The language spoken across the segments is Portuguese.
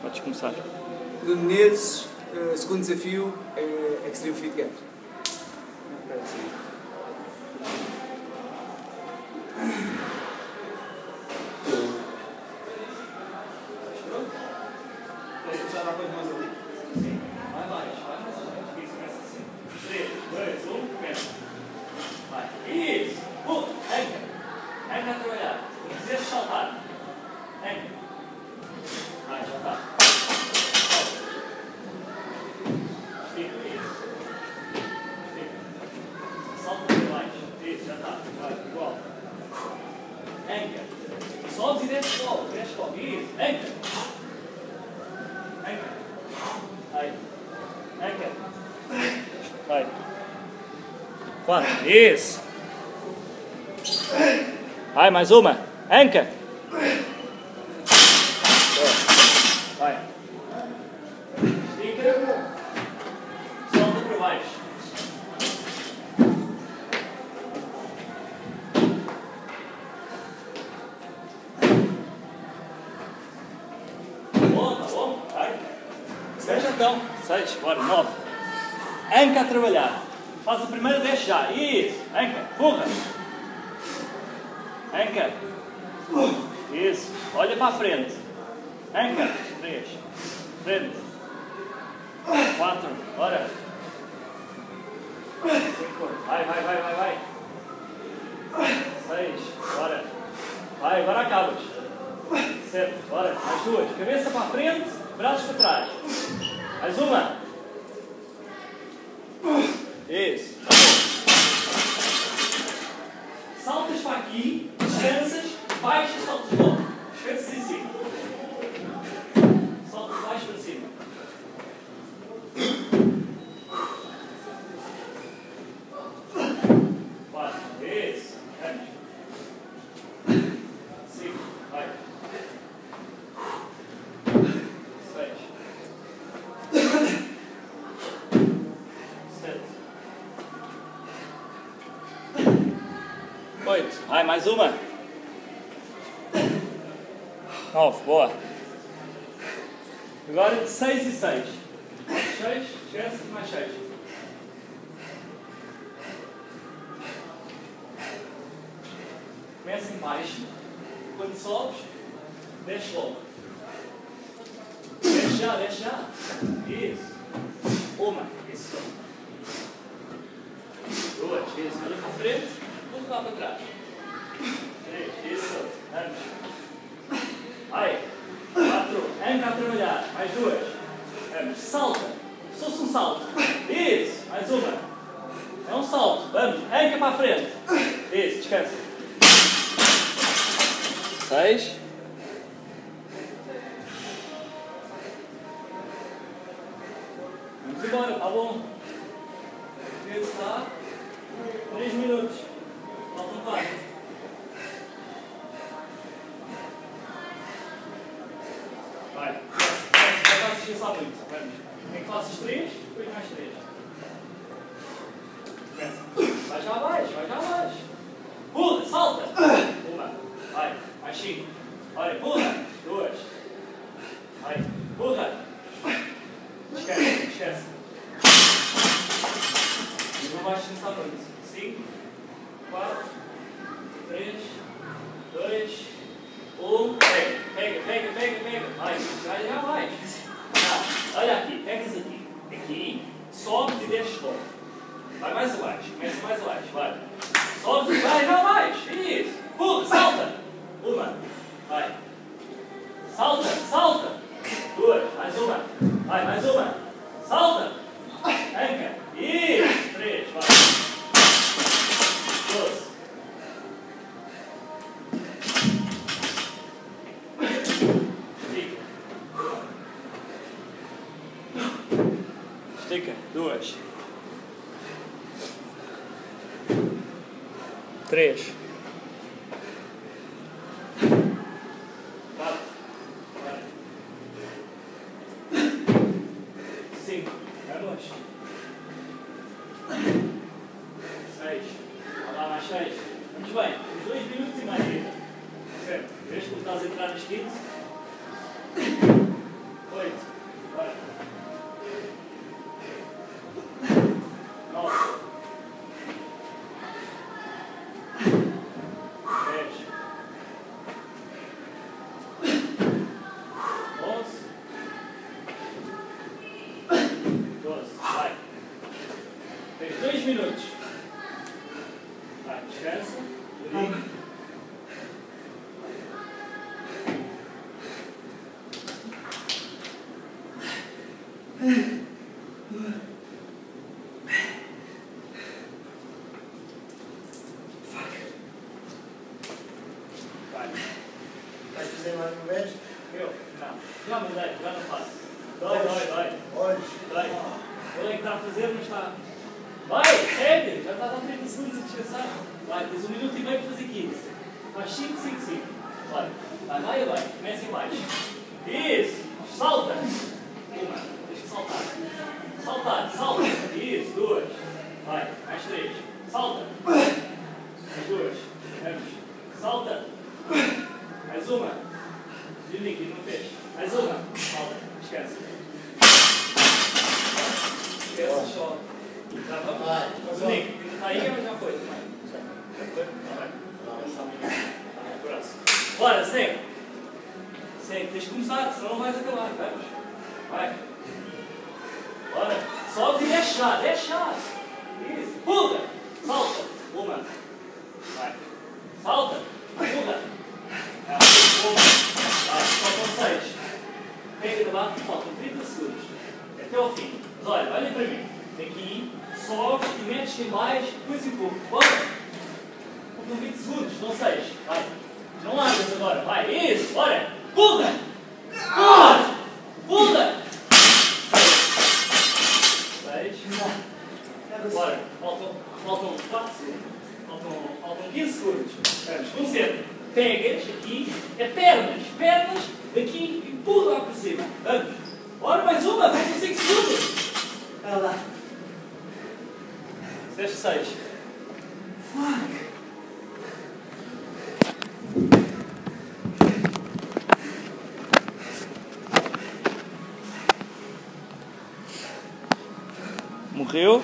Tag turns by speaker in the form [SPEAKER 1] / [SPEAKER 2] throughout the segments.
[SPEAKER 1] Podes começar.
[SPEAKER 2] Nuno Menezes, segundo desafio é Extreme Fit Games.
[SPEAKER 3] Posso começar a dar para mais ali?
[SPEAKER 1] Sim. Vai mais. Isso, começa assim. 3, 2, 1, começa. Vai. Isso. Anca. Anca a trabalhar. Se quiseres saltar. Anca. Vai, já está. Estica, isso. Estica. Salta para baixo. Isso, já está. Vai, igual. Anca. Sobes e desces logo. Desces logo. Isso. Anca. Anca. Aí. Anca. Vai. 4. Isso. Vai, mais uma. Anca. Vai. Estica. Solta para baixo. Bom, tá bom? Vai. 6 então. 6, bora, 9. Anca a trabalhar. Faz a primeira, desce já. Isso. Anca. Burra. Anca. Isso. Olha para a frente. Anca. 3. Frente. 4. Bora. 5. Vai. 6. Bora. Vai, agora acabas. 7. Bora. Mais 2. Cabeça para a frente, braços para trás. Mais uma. Isso. Saltas para aqui, descansas, baixas, saltas logo. Descansas em cima. Saltas baixo para cima. Quatro. Isso. Vamos. 5. Vai. 6. 7. 8. Vai, mais uma. 9. Boa. Agora 6 e 6. 6, esquece, mais 6. Começa em baixo. Quando sobes, desce logo. Desce já. Isso. Uma. Isso. 2. Isso. Olha para a frente. Vamos lá para trás. 3. Isso. Vamos. Vai. 4. Anca a trabalhar. Mais 2. Vamos. Salta. Se fosse um salto. Isso. Mais uma. É um salto. Vamos. Anca para a frente. Isso. Descansa. 6. Vamos embora. Está bom. Esse está. 3 minutos. Faltam 4. Vai. Vai se esquecer muito. Vamos. Em que faças 3, depois mais 3. Começa. Vai já abaixo. Pula, salta. Uma. Vai. Mais 5. Olha, pula. 2. Vai. Pula. Esquece. E não vais começar muito. 5. 4. 3. 2. 1. Pega. Vai. Já vai. Olha aqui. Pegas aqui. Aqui. Sobes e desces logo. Vai mais abaixo. Começa mais abaixo. Vai. Sobes e vai já mais. Isso. Pula. Salta. Uma. Vai. Salta. 2. Mais uma. Vai. Mais uma. Salta. Anca. Isso. 3. Vai. 12. Estica. 2. 3. 4. 5. Vamos. 6. Vamos lá, mais 6. Vamos bem. 2 minutos e meio. Certo. Vês que estás a entrar nos 15? 8. minutos. Vai, descansa. Liga.
[SPEAKER 3] Vai fazer mais uma vez?
[SPEAKER 1] Eu? Não. Já mudei, já não faço. Dói.
[SPEAKER 3] Olhos.
[SPEAKER 1] Dói. Ele é que está a fazer, mas está. Vai, segue! Já está a dar 30 segundos a descansar. Vai, tens 1 minuto e meio para fazer 15. Faz 5, 5, 5. Vai abaixo. Começa em baixo. Isso! Salta! Uma. Tens que saltar. Salta. Isso, 2. Vai, mais 3. Salta. Mais 2. Vamos. Salta. Mais uma. E o líquido não fez. Mais uma. Salta. Descansa. Esquece só. Já vamos? Mas o líquido ainda está aí, mas já foi. Já foi? Está bem. Braço. Bora, segue. Tens de começar, senão não vais acabar. Vamos. Vai. Bora. Sobe e desce já. Isso. Pula. Salta. Uma. Vai. Salta. Pula. Vai. Faltam 6. Pega de baixo. Faltam 30 segundos. Até ao fim. Mas olha para mim. Aqui, sobes e metes em baixo, depois empurra. Bora. Faltam 20 segundos, não 6. Vai. Não largas agora. Vai. Isso. Bora. Pula. Pula. 6. Bora. Faltam 4 segundos. Faltam 15 segundos. Vamos. Concentra. Pegas aqui, pernas, daqui, empurra lá para cima. Vamos. Bora, mais uma. Faltam 5 segundos. Olha lá. 6. Fuck. Morreu.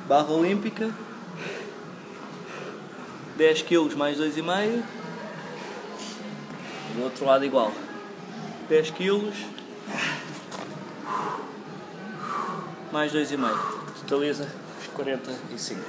[SPEAKER 1] Barra olímpica. 10 kg mais 2,5. Do outro lado igual. 10 kg mais 2,5. Totaliza os 45.